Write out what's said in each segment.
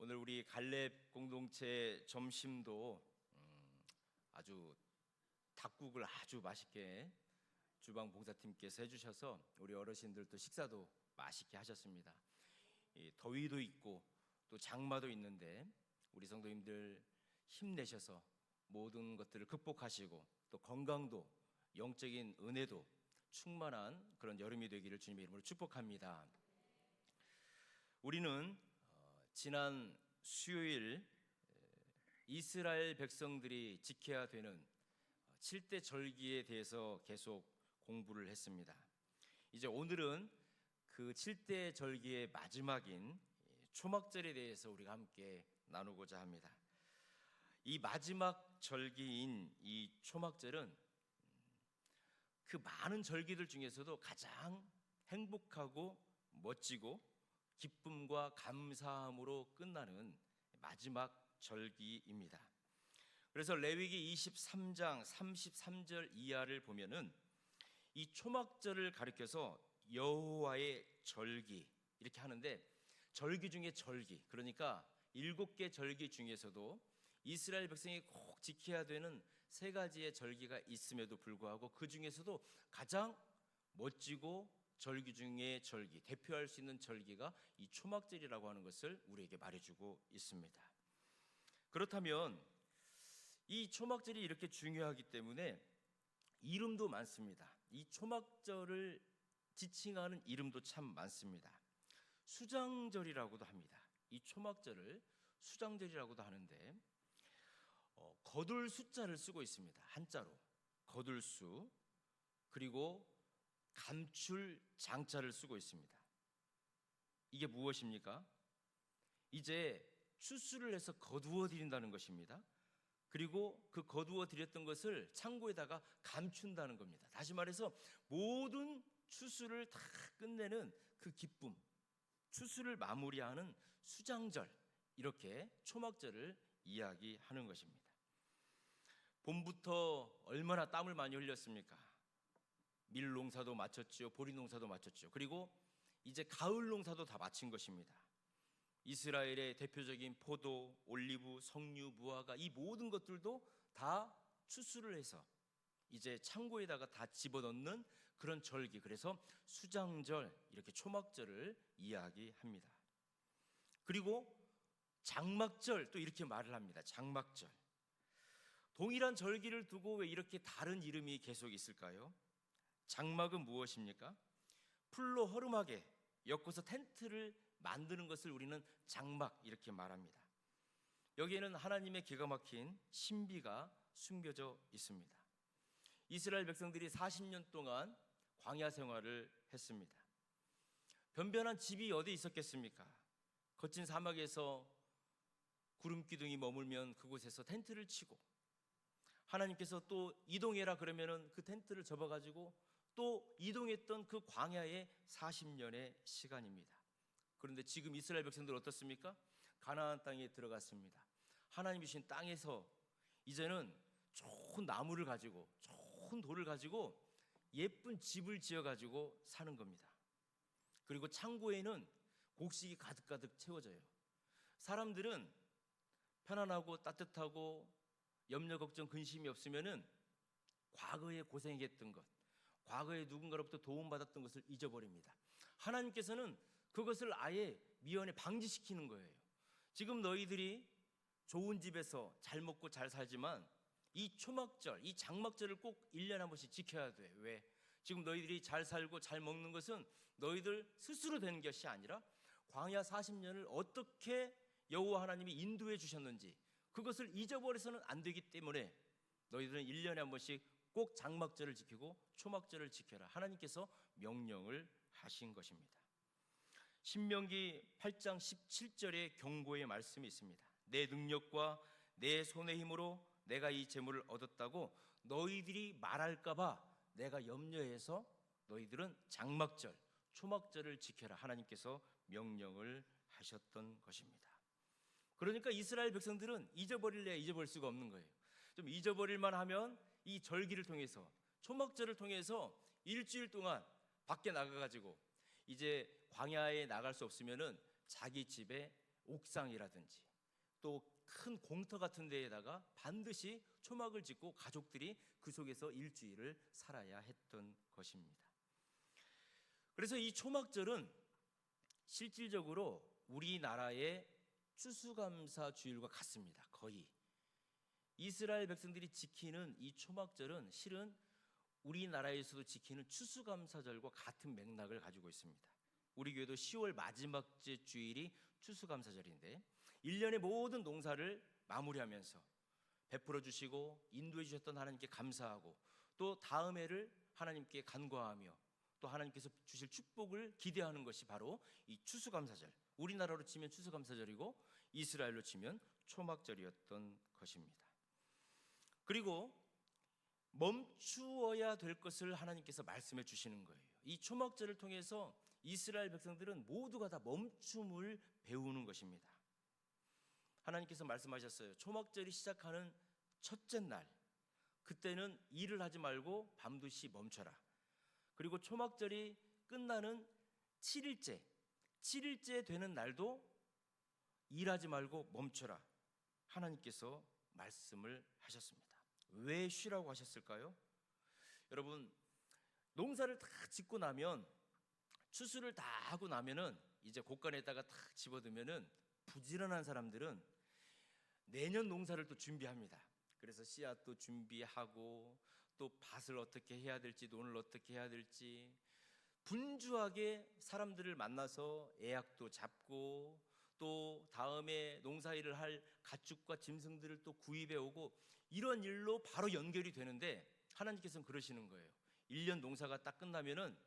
오늘 우리 갈렙 공동체 점심도 아주 닭국을 아주 맛있게 주방 봉사팀께서 해주셔서 우리 어르신들도 식사도 맛있게 하셨습니다. 더위도 있고 또 장마도 있는데 우리 성도님들 힘내셔서 모든 것들을 극복하시고 또 건강도 영적인 은혜도 충만한 그런 여름이 되기를 주님의 이름으로 축복합니다. 우리는 지난 수요일 이스라엘 백성들이 지켜야 되는 7대 절기에 대해서 계속 공부를 했습니다. 이제 오늘은 그 7대 절기의 마지막인 초막절에 대해서 우리가 함께 나누고자 합니다. 이 마지막 절기인 이 초막절은 그 많은 절기들 중에서도 가장 행복하고 멋지고 기쁨과 감사함으로 끝나는 마지막 절기입니다. 그래서 레위기 23장 33절 이하를 보면은 이 초막절을 가리켜서 여호와의 절기 이렇게 하는데, 절기 중에 절기, 그러니까 7개 절기 중에서도 이스라엘 백성이 꼭 지켜야 되는 3가지의 절기가 있음에도 불구하고 그 중에서도 가장 멋지고 절기 중에 절기, 대표할 수 있는 절기가 이 초막절이라고 하는 것을 우리에게 말해주고 있습니다. 그렇다면 이 초막절이 이렇게 중요하기 때문에 이름도 많습니다. 이 초막절을 지칭하는 이름도 참 많습니다. 수장절이라고도 합니다. 이 초막절을 수장절이라고도 하는데 거둘 숫자를 쓰고 있습니다. 한자로 거둘수, 그리고 감출 장자를 쓰고 있습니다. 이게 무엇입니까? 이제 추수를 해서 거두어 드린다는 것입니다. 그리고 그 거두어 드렸던 것을 창고에다가 감춘다는 겁니다. 다시 말해서 모든 추수를 다 끝내는 그 기쁨, 추수를 마무리하는 수장절, 이렇게 초막절을 이야기하는 것입니다. 봄부터 얼마나 땀을 많이 흘렸습니까? 밀 농사도 마쳤죠. 보리 농사도 마쳤죠. 그리고 이제 가을 농사도 다 마친 것입니다. 이스라엘의 대표적인 포도, 올리브, 석류, 무화과, 이 모든 것들도 다 추수를 해서 이제 창고에다가 다 집어넣는 그런 절기, 그래서 수장절, 이렇게 초막절을 이야기합니다. 그리고 장막절, 또 이렇게 말을 합니다. 장막절. 동일한 절기를 두고 왜 이렇게 다른 이름이 계속 있을까요? 장막은 무엇입니까? 풀로 허름하게 엮어서 텐트를 만드는 것을 우리는 장막, 이렇게 말합니다. 여기에는 하나님의 기가 막힌 신비가 숨겨져 있습니다. 이스라엘 백성들이 40년 동안 광야 생활을 했습니다. 변변한 집이 어디 있었겠습니까? 거친 사막에서 구름 기둥이 머물면 그곳에서 텐트를 치고, 하나님께서 또 이동해라 그러면은 그 텐트를 접어가지고 또 이동했던 그 광야의 40년의 시간입니다. 그런데 지금 이스라엘 백성들 어떻습니까? 가나안 땅에 들어갔습니다. 하나님 주신 땅에서 이제는 좋은 나무를 가지고, 좋은 돌을 가지고 예쁜 집을 지어가지고 사는 겁니다. 그리고 창고에는 곡식이 가득가득 채워져요. 사람들은 편안하고 따뜻하고 염려 걱정 근심이 없으면은 과거에 고생했던 것, 과거에 누군가로부터 도움받았던 것을 잊어버립니다. 하나님께서는 그것을 아예 미연에 방지시키는 거예요. 지금 너희들이 좋은 집에서 잘 먹고 잘 살지만 이 초막절, 이 장막절을 꼭 1년에 한 번씩 지켜야 돼. 왜? 지금 너희들이 잘 살고 잘 먹는 것은 너희들 스스로 되는 것이 아니라 광야 40년을 어떻게 여호와 하나님이 인도해 주셨는지 그것을 잊어버려서는 안 되기 때문에 너희들은 1년에 한 번씩 꼭 장막절을 지키고 초막절을 지켜라, 하나님께서 명령을 하신 것입니다. 신명기 8장 17절의 경고의 말씀이 있습니다. 내 능력과 내 손의 힘으로 내가 이 재물을 얻었다고 너희들이 말할까 봐 내가 염려해서 너희들은 장막절, 초막절을 지켜라, 하나님께서 명령을 하셨던 것입니다. 그러니까 이스라엘 백성들은 잊어버릴래 잊어버릴 수가 없는 거예요. 좀 잊어버릴만 하면 이 절기를 통해서, 초막절을 통해서 일주일 동안 밖에 나가가지고 이제 광야에 나갈 수 없으면은 자기 집에 옥상이라든지 또 큰 공터 같은 데에다가 반드시 초막을 짓고 가족들이 그 속에서 일주일을 살아야 했던 것입니다. 그래서 이 초막절은 실질적으로 우리나라의 추수감사 주일과 같습니다. 거의 이스라엘 백성들이 지키는 이 초막절은 실은 우리나라에서도 지키는 추수감사절과 같은 맥락을 가지고 있습니다. 우리 교회도 10월 마지막째 주일이 추수감사절인데 1년의 모든 농사를 마무리하면서 베풀어 주시고 인도해 주셨던 하나님께 감사하고 또 다음 해를 하나님께 간구하며 또 하나님께서 주실 축복을 기대하는 것이 바로 이 추수감사절, 우리나라로 치면 추수감사절이고 이스라엘로 치면 초막절이었던 것입니다. 그리고 멈추어야 될 것을 하나님께서 말씀해 주시는 거예요. 이 초막절을 통해서 이스라엘 백성들은 모두가 다 멈춤을 배우는 것입니다. 하나님께서 말씀하셨어요. 초막절이 시작하는 첫째 날, 그때는 일을 하지 말고 밤두시 멈춰라. 그리고 초막절이 끝나는 7일째 되는 날도 일하지 말고 멈춰라. 하나님께서 말씀을 하셨습니다. 왜 쉬라고 하셨을까요? 여러분, 농사를 다 짓고 나면, 추수를 다 하고 나면은 이제 곡간에다가 탁 집어두면은 부지런한 사람들은 내년 농사를 또 준비합니다. 그래서 씨앗도 준비하고 또 밭을 어떻게 해야 될지, 논을 어떻게 해야 될지 분주하게 사람들을 만나서 예약도 잡고 또 다음에 농사일을 할 가축과 짐승들을 또 구입해 오고 이런 일로 바로 연결이 되는데 하나님께서는 그러시는 거예요. 1년 농사가 딱 끝나면은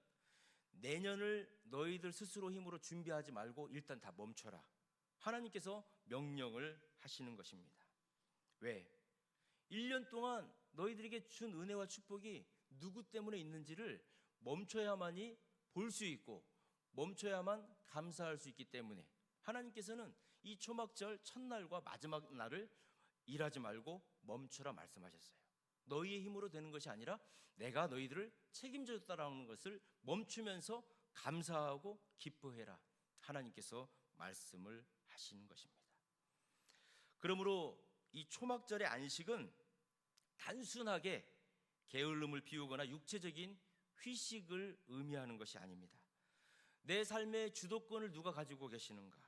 내년을 너희들 스스로 힘으로 준비하지 말고 일단 다 멈춰라. 하나님께서 명령을 하시는 것입니다. 왜? 1년 동안 너희들에게 준 은혜와 축복이 누구 때문에 있는지를 멈춰야만이 볼 수 있고 멈춰야만 감사할 수 있기 때문에 하나님께서는 이 초막절 첫날과 마지막 날을 일하지 말고 멈춰라 말씀하셨어요. 너희의 힘으로 되는 것이 아니라 내가 너희들을 책임져줬다라는 것을 멈추면서 감사하고 기뻐해라. 하나님께서 말씀을 하시는 것입니다. 그러므로 이 초막절의 안식은 단순하게 게을름을 비우거나 육체적인 휴식을 의미하는 것이 아닙니다. 내 삶의 주도권을 누가 가지고 계시는가?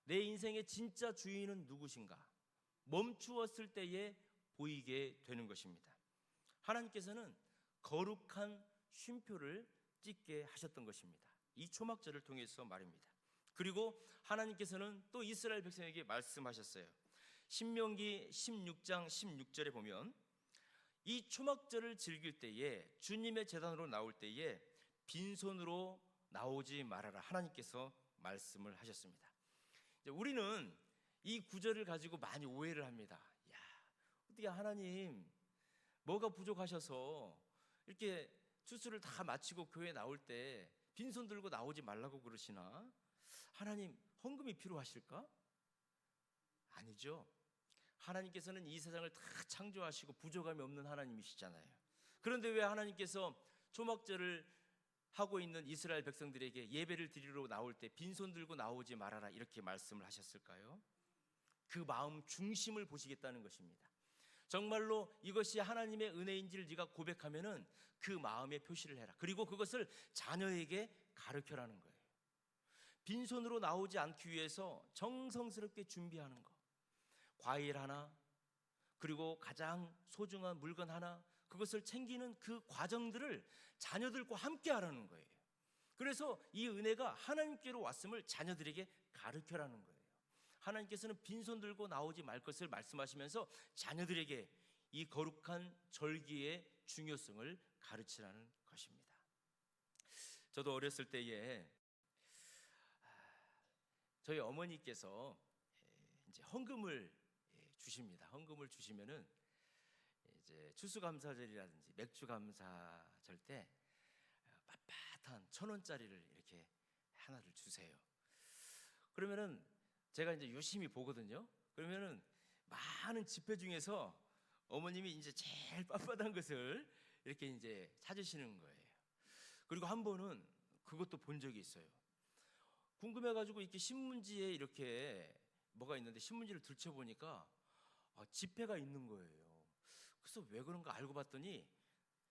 내 인생의 진짜 주인은 누구신가? 멈추었을 때에 보이게 되는 것입니다. 하나님께서는 거룩한 쉼표를 찍게 하셨던 것입니다. 이 초막절을 통해서 말입니다. 그리고 하나님께서는 또 이스라엘 백성에게 말씀하셨어요. 신명기 16장 16절에 보면 이 초막절을 즐길 때에 주님의 제단으로 나올 때에 빈손으로 나오지 말아라. 하나님께서 말씀을 하셨습니다. 우리는 이 구절을 가지고 많이 오해를 합니다. 야, 어떻게 하나님 뭐가 부족하셔서 이렇게 추수를 다 마치고 교회 나올 때 빈손 들고 나오지 말라고 그러시나? 하나님 헌금이 필요하실까? 아니죠. 하나님께서는 이 세상을 다 창조하시고 부족함이 없는 하나님이시잖아요. 그런데 왜 하나님께서 초막절을 하고 있는 이스라엘 백성들에게 예배를 드리러 나올 때 빈손 들고 나오지 말아라 이렇게 말씀을 하셨을까요? 그 마음 중심을 보시겠다는 것입니다. 정말로 이것이 하나님의 은혜인지를 네가 고백하면은 그 마음에 표시를 해라. 그리고 그것을 자녀에게 가르쳐라는 거예요. 빈손으로 나오지 않기 위해서 정성스럽게 준비하는 것. 과일 하나, 그리고 가장 소중한 물건 하나, 그것을 챙기는 그 과정들을 자녀들과 함께 하라는 거예요. 그래서 이 은혜가 하나님께로 왔음을 자녀들에게 가르쳐라는 거예요. 하나님께서는 빈손 들고 나오지 말 것을 말씀하시면서 자녀들에게 이 거룩한 절기의 중요성을 가르치라는 것입니다. 저도 어렸을 때에 저희 어머니께서 이제 헌금을 주십니다. 헌금을 주시면은 이제 추수감사절이라든지 맥주감사절 때 빳빳한 1,000원짜리를 이렇게 하나를 주세요. 그러면은 제가 이제 유심히 보거든요. 그러면은 많은 지폐 중에서 어머님이 이제 제일 빳빳한 것을 이렇게 이제 찾으시는 거예요. 그리고 한 번은 그것도 본 적이 있어요. 궁금해가지고 이렇게 신문지에 이렇게 뭐가 있는데 신문지를 들춰보니까 지폐가 있는 거예요. 그래서 왜 그런가 알고 봤더니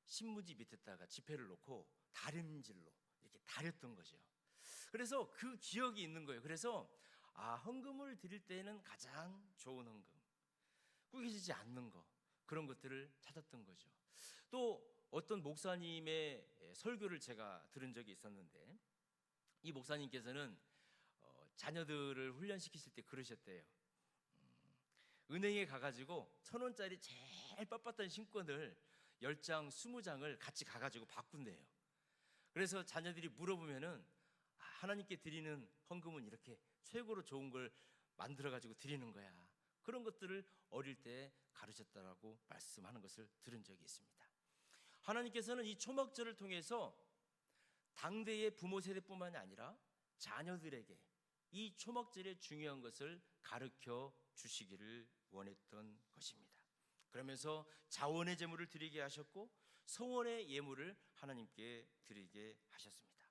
신문지 밑에다가 지폐를 놓고 다림질로 이렇게 다렸던 거죠. 그래서 그 기억이 있는 거예요. 그래서 헌금을 드릴 때는 가장 좋은 헌금, 꾸겨지지 않는 거, 그런 것들을 찾았던 거죠. 또 어떤 목사님의 설교를 제가 들은 적이 있었는데, 이 목사님께서는 자녀들을 훈련시키실 때 그러셨대요. 은행에 가가지고 1,000원짜리 제일 빳빳한 신권을 10장, 20장을 같이 가가지고 바꾼대요. 그래서 자녀들이 물어보면은 하나님께 드리는 헌금은 이렇게 최고로 좋은 걸 만들어가지고 드리는 거야. 그런 것들을 어릴 때 가르쳤다라고 말씀하는 것을 들은 적이 있습니다. 하나님께서는 이 초막절을 통해서 당대의 부모 세대뿐만이 아니라 자녀들에게 이 초막절의 중요한 것을 가르쳐 주시기를 원했던 것입니다. 그러면서 자원의 제물을 드리게 하셨고 성원의 예물을 하나님께 드리게 하셨습니다.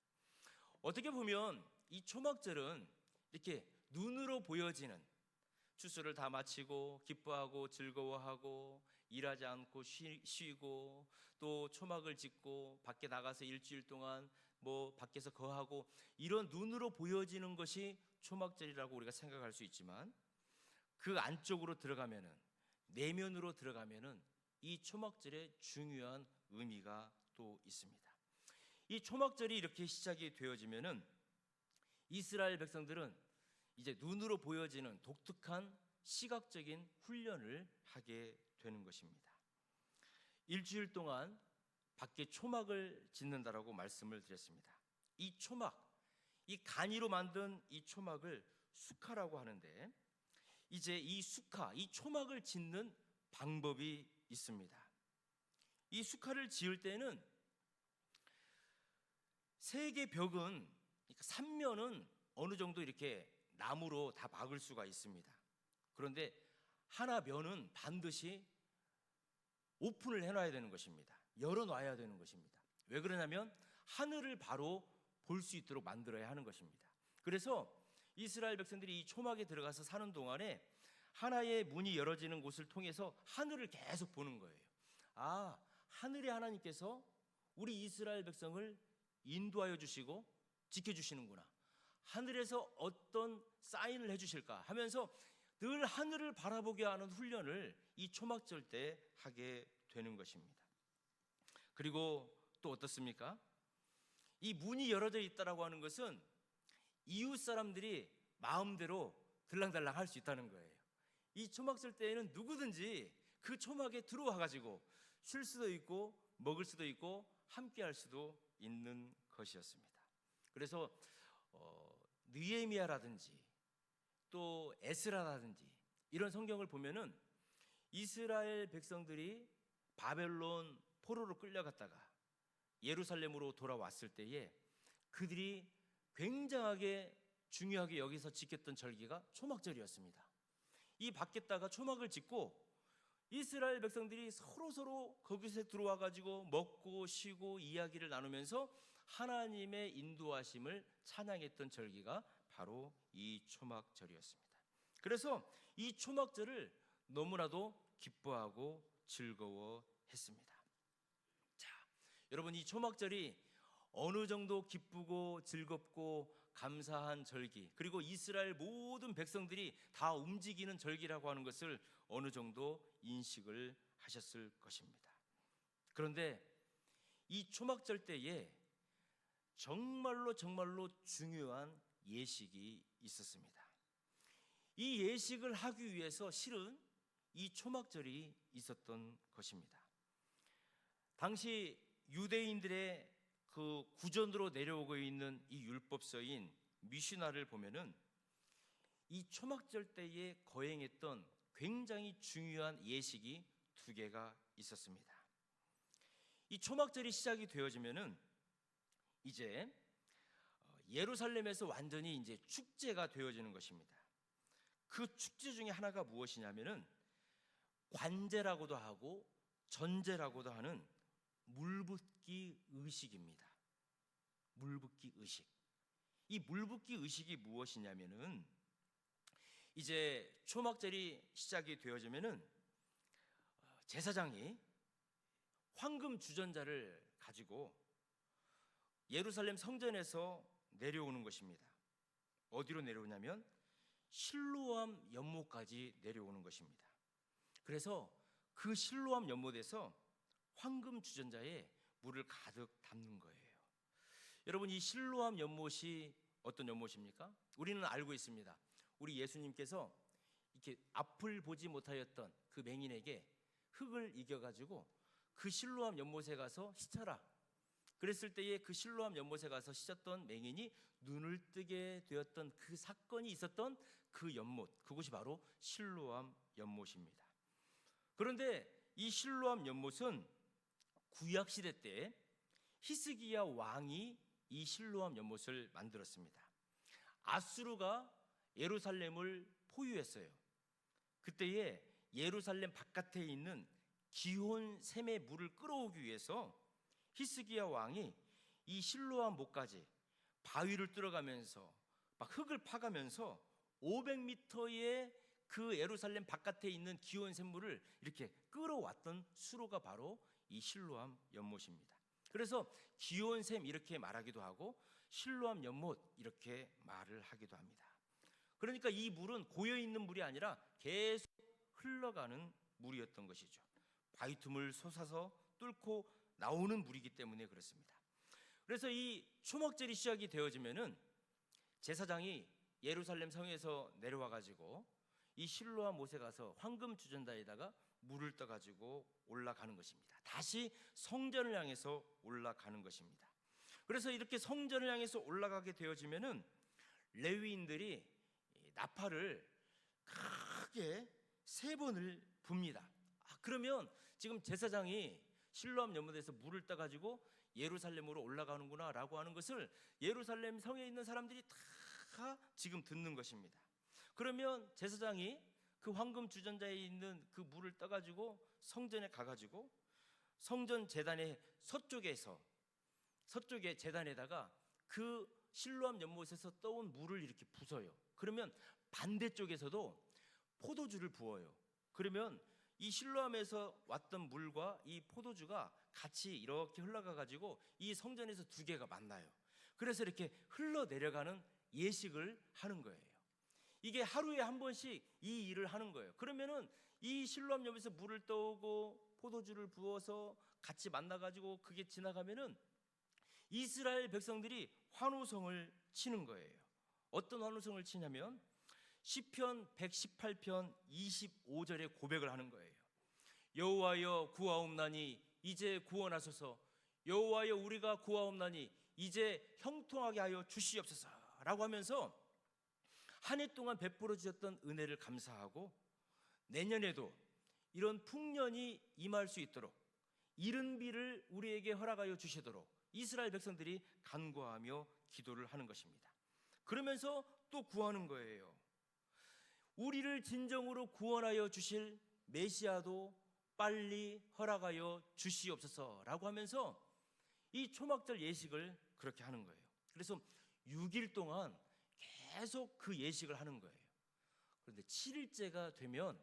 어떻게 보면 이 초막절은 이렇게 눈으로 보여지는, 추수를 다 마치고 기뻐하고 즐거워하고 일하지 않고 쉬고 또 초막을 짓고 밖에 나가서 일주일 동안 밖에서 거하고, 이런 눈으로 보여지는 것이 초막절이라고 우리가 생각할 수 있지만, 그 안쪽으로 들어가면은, 내면으로 들어가면은 이 초막절의 중요한 의미가 또 있습니다. 이 초막절이 이렇게 시작이 되어지면은 이스라엘 백성들은 이제 눈으로 보여지는 독특한 시각적인 훈련을 하게 되는 것입니다. 일주일 동안 밖에 초막을 짓는다라고 말씀을 드렸습니다. 이 초막, 이 간이로 만든 이 초막을 수카라고 하는데, 이제 이 수카, 이 초막을 짓는 방법이 있습니다. 이 수카를 지을 때는 세개 벽은, 3면은 어느 정도 이렇게 나무로 다 막을 수가 있습니다. 그런데 하나 면은 반드시 오픈을 해놔야 되는 것입니다. 열어놔야 되는 것입니다. 왜 그러냐면 하늘을 바로 볼 수 있도록 만들어야 하는 것입니다. 그래서 이스라엘 백성들이 이 초막에 들어가서 사는 동안에 하나의 문이 열어지는 곳을 통해서 하늘을 계속 보는 거예요. 하늘의 하나님께서 우리 이스라엘 백성을 인도하여 주시고 지켜주시는구나, 하늘에서 어떤 사인을 해주실까 하면서 늘 하늘을 바라보게 하는 훈련을 이 초막절 때 하게 되는 것입니다. 그리고 또 어떻습니까? 이 문이 열어져 있다라고 하는 것은 이웃 사람들이 마음대로 들랑달랑 할 수 있다는 거예요. 이 초막절 때에는 누구든지 그 초막에 들어와 가지고 쉴 수도 있고 먹을 수도 있고 함께 할 수도 있는 것이었습니다. 그래서 느헤미야라든지 또 에스라라든지 이런 성경을 보면은 이스라엘 백성들이 바벨론 포로로 끌려갔다가 예루살렘으로 돌아왔을 때에 그들이 굉장하게 중요하게 여기서 지켰던 절기가 초막절이었습니다. 이 밖에다가 초막을 짓고 이스라엘 백성들이 서로 거기서 들어와 가지고 먹고 쉬고 이야기를 나누면서 하나님의 인도하심을 찬양했던 절기가 바로 이 초막절이었습니다. 그래서 이 초막절을 너무나도 기뻐하고 즐거워했습니다. 자, 여러분, 이 초막절이 어느 정도 기쁘고 즐겁고 감사한 절기, 그리고 이스라엘 모든 백성들이 다 움직이는 절기라고 하는 것을 어느 정도 인식을 하셨을 것입니다. 그런데 이 초막절 때에 정말로 중요한 예식이 있었습니다. 이 예식을 하기 위해서 실은 이 초막절이 있었던 것입니다. 당시 유대인들의 그 구전으로 내려오고 있는 이 율법서인 미슈나를 보면은 이 초막절 때에 거행했던 굉장히 중요한 예식이 2개가 있었습니다. 이 초막절이 시작이 되어지면은 이제 예루살렘에서 완전히 이제 축제가 되어지는 것입니다. 그 축제 중에 하나가 무엇이냐면은 관제라고도 하고 전제라고도 하는 물붓기 의식입니다. 물붓기 의식. 이 물붓기 의식이 무엇이냐면은 이제 초막절이 시작이 되어지면은 제사장이 황금 주전자를 가지고 예루살렘 성전에서 내려오는 것입니다. 어디로 내려오냐면 실로암 연못까지 내려오는 것입니다. 그래서 그 실로암 연못에서 황금 주전자에 물을 가득 담는 거예요. 여러분, 이 실로암 연못이 어떤 연못입니까? 우리는 알고 있습니다. 우리 예수님께서 이렇게 앞을 보지 못하였던 그 맹인에게 흙을 이겨가지고 그 실로암 연못에 가서 씻어라. 그랬을 때에 그 실로암 연못에 가서 씻었던 맹인이 눈을 뜨게 되었던 그 사건이 있었던 그 연못, 그곳이 바로 실로암 연못입니다. 그런데 이 실로암 연못은 구약 시대 때 히스기야 왕이 이 실로암 연못을 만들었습니다. 아수르가 예루살렘을 포위했어요. 그때에 예루살렘 바깥에 있는 기혼 샘의 물을 끌어오기 위해서 히스기야 왕이 이 실로암 못까지 바위를 뚫어가면서 막 흙을 파가면서 500m의 그 예루살렘 바깥에 있는 기온 샘물을 이렇게 끌어왔던 수로가 바로 이 실로암 연못입니다. 그래서 기온 샘 이렇게 말하기도 하고 실로암 연못 이렇게 말을 하기도 합니다. 그러니까 이 물은 고여 있는 물이 아니라 계속 흘러가는 물이었던 것이죠. 바위 틈을 솟아서 뚫고 나오는 물이기 때문에 그렇습니다. 그래서 이 초막절이 시작이 되어지면은 제사장이 예루살렘 성에서 내려와 가지고 이 실로암 못에 가서 황금 주전자에다가 물을 떠 가지고 올라가는 것입니다. 다시 성전을 향해서 올라가는 것입니다. 그래서 이렇게 성전을 향해서 올라가게 되어지면은 레위인들이 나팔을 크게 3번을 붑니다. 그러면 지금 제사장이 실로암 연못에서 물을 떠가지고 예루살렘으로 올라가는구나 라고 하는 것을 예루살렘 성에 있는 사람들이 다 지금 듣는 것입니다. 그러면 제사장이 그 황금 주전자에 있는 그 물을 떠가지고 성전에 가가지고 성전 제단의 서쪽에 제단에다가 그 실로암 연못에서 떠온 물을 이렇게 부어요. 그러면 반대쪽에서도 포도주를 부어요. 그러면 이 실로암에서 왔던 물과 이 포도주가 같이 이렇게 흘러가 가지고 이 성전에서 두 개가 만나요. 그래서 이렇게 흘러내려가는 예식을 하는 거예요. 이게 하루에 한 번씩 이 일을 하는 거예요. 그러면은 이 실로암 연못에서 물을 떠오고 포도주를 부어서 같이 만나 가지고 그게 지나가면은 이스라엘 백성들이 환호성을 치는 거예요. 어떤 환호성을 치냐면 시편 118편 25절에 고백을 하는 거예요. 여호와여 구하옵나니 이제 구원하소서. 여호와여 우리가 구하옵나니 이제 형통하게 하여 주시옵소서 라고 하면서 한 해 동안 베풀어 주셨던 은혜를 감사하고 내년에도 이런 풍년이 임할 수 있도록 이른 비를 우리에게 허락하여 주시도록 이스라엘 백성들이 간구하며 기도를 하는 것입니다. 그러면서 또 구하는 거예요. 우리를 진정으로 구원하여 주실 메시아도 빨리 허락하여 주시옵소서라고 하면서 이 초막절 예식을 그렇게 하는 거예요. 그래서 6일 동안 계속 그 예식을 하는 거예요. 그런데 7일째가 되면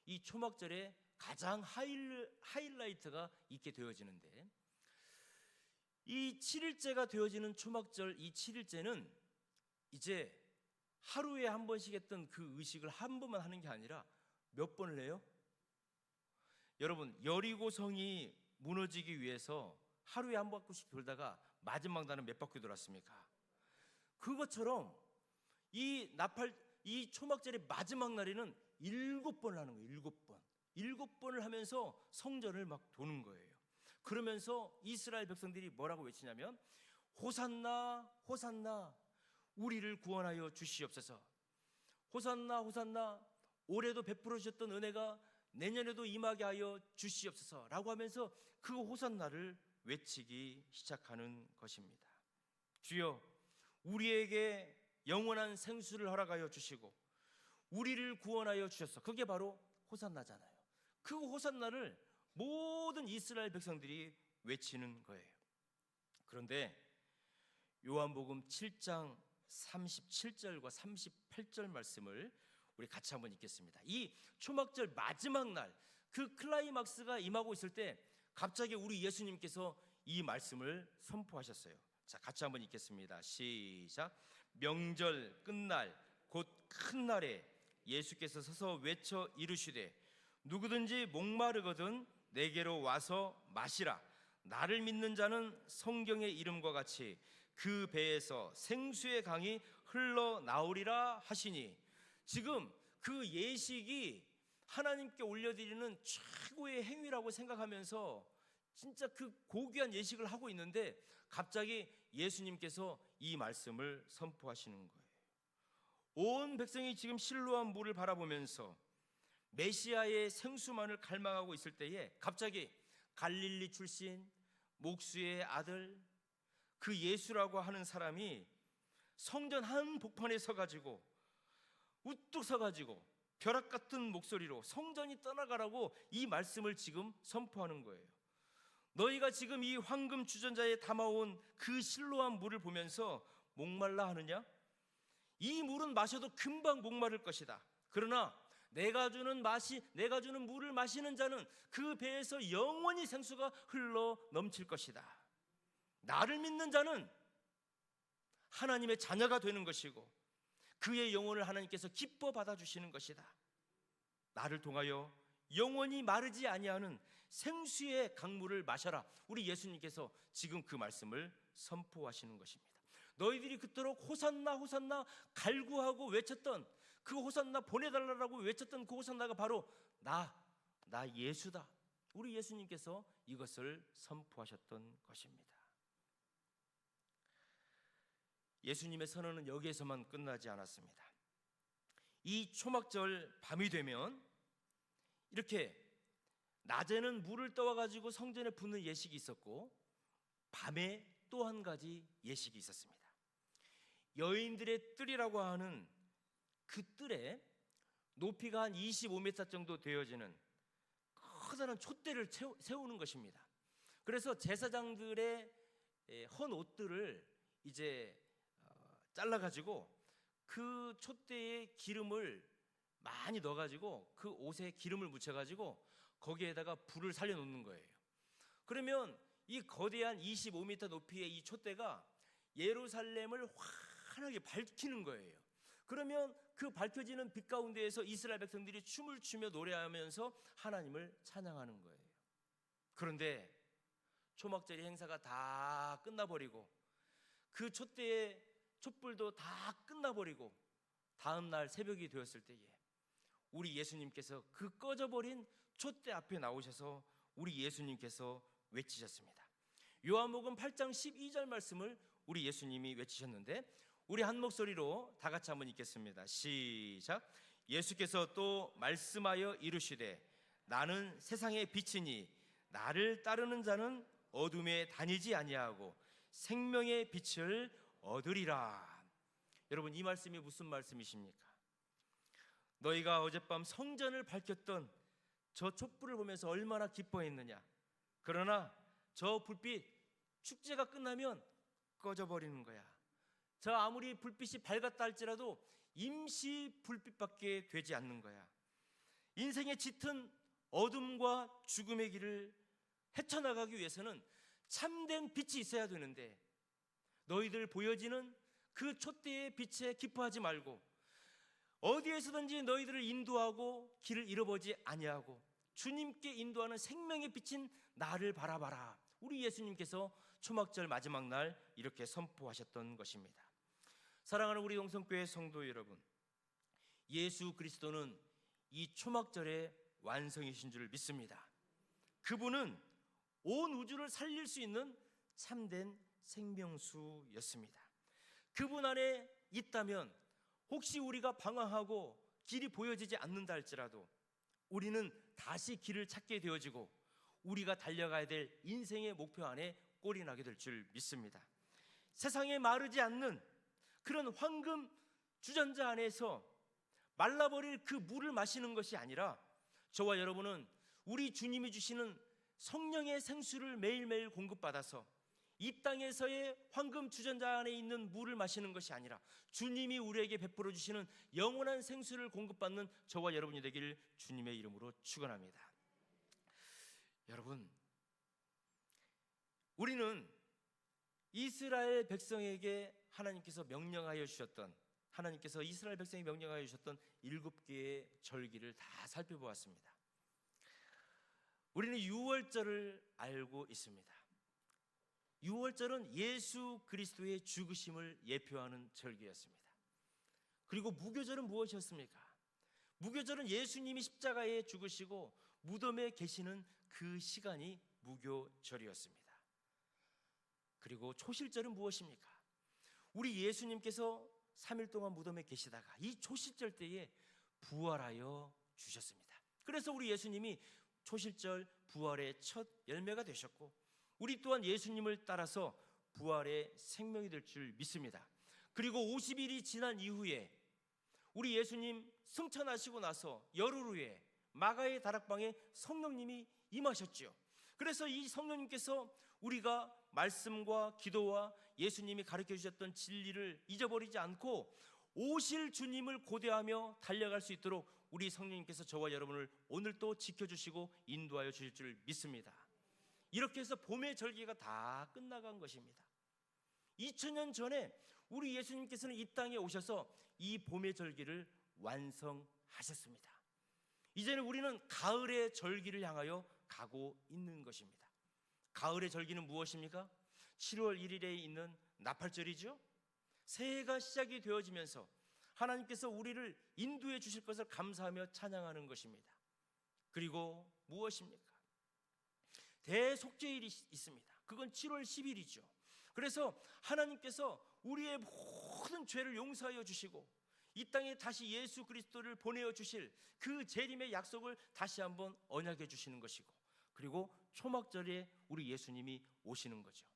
이 초막절에 가장 하이라이트가 있게 되어지는데 이 7일째가 되어지는 초막절 이 7일째는 이제 하루에 한 번씩 했던 그 의식을 한 번만 하는 게 아니라 몇 번을 해요? 여러분, 여리고성이 무너지기 위해서 하루에 한 바퀴씩 돌다가 마지막 날은 몇 바퀴 돌았습니까? 그것처럼 이 초막절의 마지막 날에는 7번을 하는 거예요. 7번. 7번을 하면서 성전을 막 도는 거예요. 그러면서 이스라엘 백성들이 뭐라고 외치냐면 호산나 호산나 우리를 구원하여 주시옵소서. 호산나 호산나 올해도 베풀어 주셨던 은혜가 내년에도 임하게 하여 주시옵소서 라고 하면서 그 호산나를 외치기 시작하는 것입니다. 주여 우리에게 영원한 생수를 허락하여 주시고 우리를 구원하여 주셨어. 그게 바로 호산나잖아요. 그 호산나를 모든 이스라엘 백성들이 외치는 거예요. 그런데 요한복음 7장 37절과 38절 말씀을 우리 같이 한번 읽겠습니다. 이 초막절 마지막 날 그 클라이막스가 임하고 있을 때 갑자기 우리 예수님께서 이 말씀을 선포하셨어요. 자, 같이 한번 읽겠습니다. 시작. 명절 끝날 곧 큰 날에 예수께서 서서 외쳐 이르시되 누구든지 목마르거든 내게로 와서 마시라. 나를 믿는 자는 성경의 이름과 같이 그 배에서 생수의 강이 흘러나오리라 하시니, 지금 그 예식이 하나님께 올려드리는 최고의 행위라고 생각하면서 진짜 그 고귀한 예식을 하고 있는데 갑자기 예수님께서 이 말씀을 선포하시는 거예요. 온 백성이 지금 실로암 물을 바라보면서 메시아의 생수만을 갈망하고 있을 때에 갑자기 갈릴리 출신 목수의 아들 그 예수라고 하는 사람이 성전 한 복판에 서가지고 우뚝 서가지고 벼락 같은 목소리로 성전이 떠나가라고 이 말씀을 지금 선포하는 거예요. 너희가 지금 이 황금 주전자에 담아온 그 실로암 물을 보면서 목말라 하느냐? 이 물은 마셔도 금방 목마를 것이다. 그러나 내가 주는 물을 마시는 자는 그 배에서 영원히 생수가 흘러 넘칠 것이다. 나를 믿는 자는 하나님의 자녀가 되는 것이고 그의 영혼을 하나님께서 기뻐 받아주시는 것이다. 나를 통하여 영원히 마르지 아니하는 생수의 강물을 마셔라. 우리 예수님께서 지금 그 말씀을 선포하시는 것입니다. 너희들이 그토록 호산나 호산나 갈구하고 외쳤던 그 호산나 보내달라고 외쳤던 그 호산나가 바로 나 예수다. 우리 예수님께서 이것을 선포하셨던 것입니다. 예수님의 선언은 여기에서만 끝나지 않았습니다. 이 초막절 밤이 되면 이렇게 낮에는 물을 떠와가지고 성전에 붓는 예식이 있었고 밤에 또 한 가지 예식이 있었습니다. 여인들의 뜰이라고 하는 그 뜰에 높이가 한 25m 정도 되어지는 커다란 촛대를 세우는 것입니다. 그래서 제사장들의 헌 옷들을 이제 잘라가지고 그 촛대에 기름을 많이 넣어가지고 그 옷에 기름을 묻혀가지고 거기에다가 불을 살려놓는 거예요. 그러면 이 거대한 25m 높이의 이 촛대가 예루살렘을 환하게 밝히는 거예요. 그러면 그 밝혀지는 빛 가운데에서 이스라엘 백성들이 춤을 추며 노래하면서 하나님을 찬양하는 거예요. 그런데 초막절이 행사가 다 끝나버리고 그 촛대의 촛불도 다 끝나버리고 다음 날 새벽이 되었을 때에 우리 예수님께서 그 꺼져버린 촛대 앞에 나오셔서 우리 예수님께서 외치셨습니다. 요한복음 8장 12절 말씀을 우리 예수님이 외치셨는데 우리 한 목소리로 다 같이 한번 읽겠습니다. 시작. 예수께서 또 말씀하여 이르시되 나는 세상의 빛이니 나를 따르는 자는 어둠에 다니지 아니하고 생명의 빛을 얻으리라. 여러분, 이 말씀이 무슨 말씀이십니까? 너희가 어젯밤 성전을 밝혔던 저 촛불을 보면서 얼마나 기뻐했느냐. 그러나 저 불빛 축제가 끝나면 꺼져버리는 거야. 저 아무리 불빛이 밝았다 할지라도 임시 불빛밖에 되지 않는 거야. 인생의 짙은 어둠과 죽음의 길을 헤쳐나가기 위해서는 참된 빛이 있어야 되는데 너희들 보여지는 그 촛대의 빛에 기뻐하지 말고 어디에서든지 너희들을 인도하고 길을 잃어보지 아니하고 주님께 인도하는 생명의 빛인 나를 바라봐라. 우리 예수님께서 초막절 마지막 날 이렇게 선포하셨던 것입니다. 사랑하는 우리 영성교회 성도 여러분, 예수 그리스도는 이 초막절의 완성이신 줄 믿습니다. 그분은 온 우주를 살릴 수 있는 참된 생명수였습니다. 그분 안에 있다면 혹시 우리가 방황하고 길이 보여지지 않는다 할지라도 우리는 다시 길을 찾게 되어지고 우리가 달려가야 될 인생의 목표 안에 꼴이 나게 될 줄 믿습니다. 세상에 마르지 않는 그런 황금 주전자 안에서 말라버릴 그 물을 마시는 것이 아니라 저와 여러분은 우리 주님이 주시는 성령의 생수를 매일매일 공급받아서 이 땅에서의 황금 주전자 안에 있는 물을 마시는 것이 아니라 주님이 우리에게 베풀어 주시는 영원한 생수를 공급받는 저와 여러분이 되기를 주님의 이름으로 축원합니다. 여러분, 우리는 이스라엘 백성에게 하나님께서 이스라엘 백성이 명령하여 주셨던 7개의 절기를 다 살펴보았습니다. 우리는 유월절을 알고 있습니다. 유월절은 예수 그리스도의 죽으심을 예표하는 절기였습니다. 그리고 무교절은 무엇이었습니까? 무교절은 예수님이 십자가에 죽으시고 무덤에 계시는 그 시간이 무교절이었습니다. 그리고 초실절은 무엇입니까? 우리 예수님께서 3일 동안 무덤에 계시다가 이 초실절 때에 부활하여 주셨습니다. 그래서 우리 예수님이 초실절 부활의 첫 열매가 되셨고, 우리 또한 예수님을 따라서 부활의 생명이 될 줄 믿습니다. 그리고 50일이 지난 이후에 우리 예수님 승천하시고 나서 열흘 후에 마가의 다락방에 성령님이 임하셨죠. 그래서 이 성령님께서 우리가 말씀과 기도와 예수님이 가르쳐 주셨던 진리를 잊어버리지 않고 오실 주님을 고대하며 달려갈 수 있도록 우리 성령님께서 저와 여러분을 오늘 또 지켜주시고 인도하여 주실 줄 믿습니다. 이렇게 해서 봄의 절기가 다 끝나간 것입니다. 2000년 전에 우리 예수님께서는 이 땅에 오셔서 이 봄의 절기를 완성하셨습니다. 이제는 우리는 가을의 절기를 향하여 가고 있는 것입니다. 가을의 절기는 무엇입니까? 7월 1일에 있는 나팔절이죠. 새해가 시작이 되어지면서 하나님께서 우리를 인도해 주실 것을 감사하며 찬양하는 것입니다. 그리고 무엇입니까? 대속죄일이 있습니다. 그건 7월 10일이죠. 그래서 하나님께서 우리의 모든 죄를 용서하여 주시고 이 땅에 다시 예수 그리스도를 보내어 주실 그 재림의 약속을 다시 한번 언약해 주시는 것이고, 그리고 초막절에 우리 예수님이 오시는 거죠.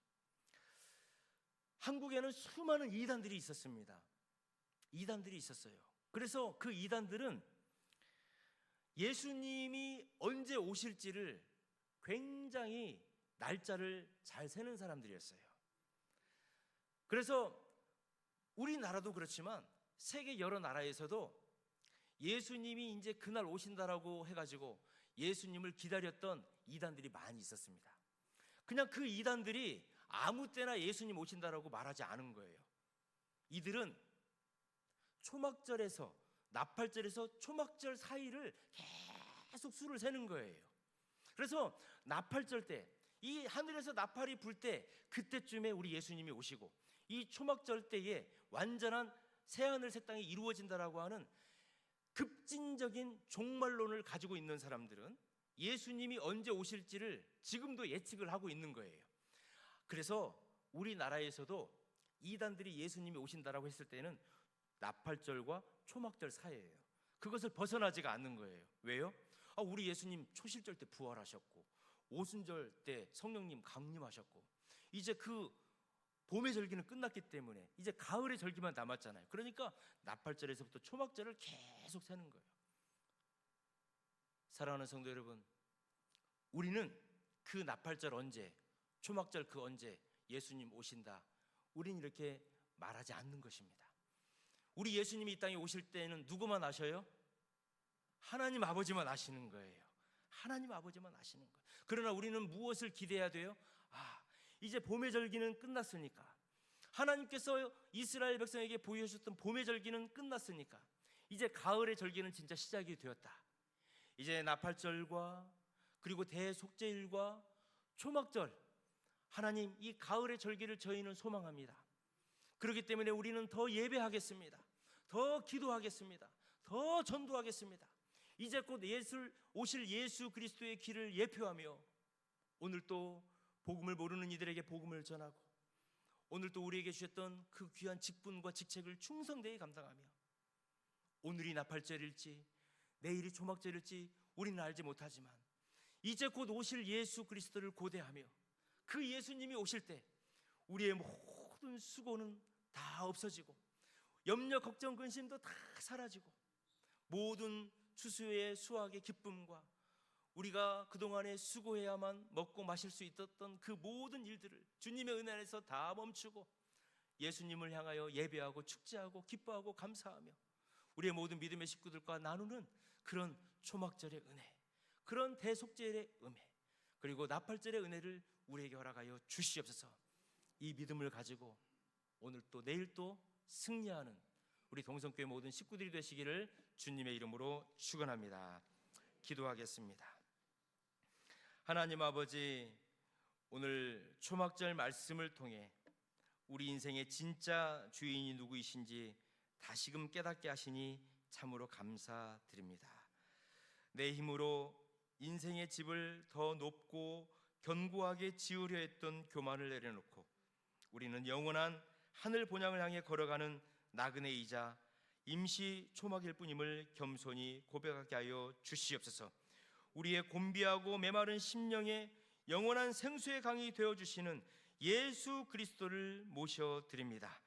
한국에는 수많은 이단들이 있었습니다. 이단들이 있었어요. 그래서 그 이단들은 예수님이 언제 오실지를 굉장히 날짜를 잘 세는 사람들이었어요. 그래서 우리나라도 그렇지만 세계 여러 나라에서도 예수님이 이제 그날 오신다라고 해가지고 예수님을 기다렸던 이단들이 많이 있었습니다. 그냥 그 이단들이 아무 때나 예수님 오신다라고 말하지 않은 거예요. 이들은 초막절에서 나팔절에서 초막절 사이를 계속 수를 세는 거예요. 그래서 나팔절 때, 이 하늘에서 나팔이 불 때, 그때쯤에 우리 예수님이 오시고 이 초막절 때에 완전한 새하늘 새 땅이 이루어진다라고 하는 급진적인 종말론을 가지고 있는 사람들은 예수님이 언제 오실지를 지금도 예측을 하고 있는 거예요. 그래서 우리나라에서도 이단들이 예수님이 오신다라고 했을 때는 나팔절과 초막절 사이예요. 그것을 벗어나지가 않는 거예요. 왜요? 우리 예수님 초실절 때 부활하셨고 오순절 때 성령님 강림하셨고 이제 그 봄의 절기는 끝났기 때문에 이제 가을의 절기만 남았잖아요. 그러니까 나팔절에서부터 초막절을 계속 세는 거예요. 사랑하는 성도 여러분, 우리는 그 나팔절 언제, 초막절 그 언제 예수님 오신다, 우린 이렇게 말하지 않는 것입니다. 우리 예수님이 이 땅에 오실 때는 누구만 아셔요? 하나님 아버지만 아시는 거예요. 하나님 아버지만 아시는 거예요. 그러나 우리는 무엇을 기대해야 돼요? 이제 봄의 절기는 끝났으니까, 하나님께서 이스라엘 백성에게 보여주셨던 봄의 절기는 끝났으니까 이제 가을의 절기는 진짜 시작이 되었다. 이제 나팔절과 그리고 대속죄일과 초막절, 하나님 이 가을의 절기를 저희는 소망합니다. 그렇기 때문에 우리는 더 예배하겠습니다. 더 기도하겠습니다. 더 전도하겠습니다. 이제 곧 오실 예수 그리스도의 길을 예표하며 오늘 또 복음을 모르는 이들에게 복음을 전하고 오늘 또 우리에게 주셨던 그 귀한 직분과 직책을 충성되이 감당하며 오늘이 나팔절일지 내일이 초막절일지 우리는 알지 못하지만 이제 곧 오실 예수 그리스도를 고대하며 그 예수님이 오실 때 우리의 모든 수고는 다 없어지고 염려 걱정 근심도 다 사라지고 모든 추수의 수확의 기쁨과 우리가 그동안에 수고해야만 먹고 마실 수 있었던 그 모든 일들을 주님의 은혜 안에서 다 멈추고 예수님을 향하여 예배하고 축제하고 기뻐하고 감사하며 우리의 모든 믿음의 식구들과 나누는 그런 초막절의 은혜, 그런 대속절의 은혜, 그리고 나팔절의 은혜를 우리에게 허락하여 주시옵소서. 이 믿음을 가지고 오늘 또 내일 또 승리하는 우리 동성교회 모든 식구들이 되시기를 주님의 이름으로 축원합니다. 기도하겠습니다. 하나님 아버지, 오늘 초막절 말씀을 통해 우리 인생의 진짜 주인이 누구이신지 다시금 깨닫게 하시니 참으로 감사드립니다. 내 힘으로 인생의 집을 더 높고 견고하게 지으려 했던 교만을 내려놓고 우리는 영원한 하늘 본향을 향해 걸어가는 나그네이자 임시 초막일 뿐임을 겸손히 고백하게 하여 주시옵소서. 우리의 곤비하고 메마른 심령에 영원한 생수의 강이 되어주시는 예수 그리스도를 모셔드립니다.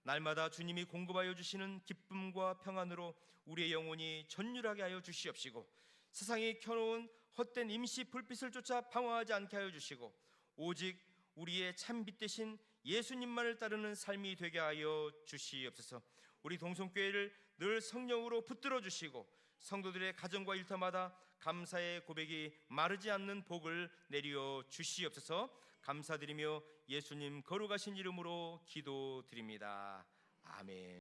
날마다 주님이 공급하여 주시는 기쁨과 평안으로 우리의 영혼이 전율하게 하여 주시옵시고 세상이 켜놓은 헛된 임시 불빛을 쫓아 방황하지 않게 하여 주시고 오직 우리의 참빛 되신 예수님만을 따르는 삶이 되게 하여 주시옵소서. 우리 동성교회를 늘 성령으로 붙들어 주시고 성도들의 가정과 일터마다 감사의 고백이 마르지 않는 복을 내려 주시옵소서. 감사드리며 예수님 거룩하신 이름으로 기도드립니다. 아멘.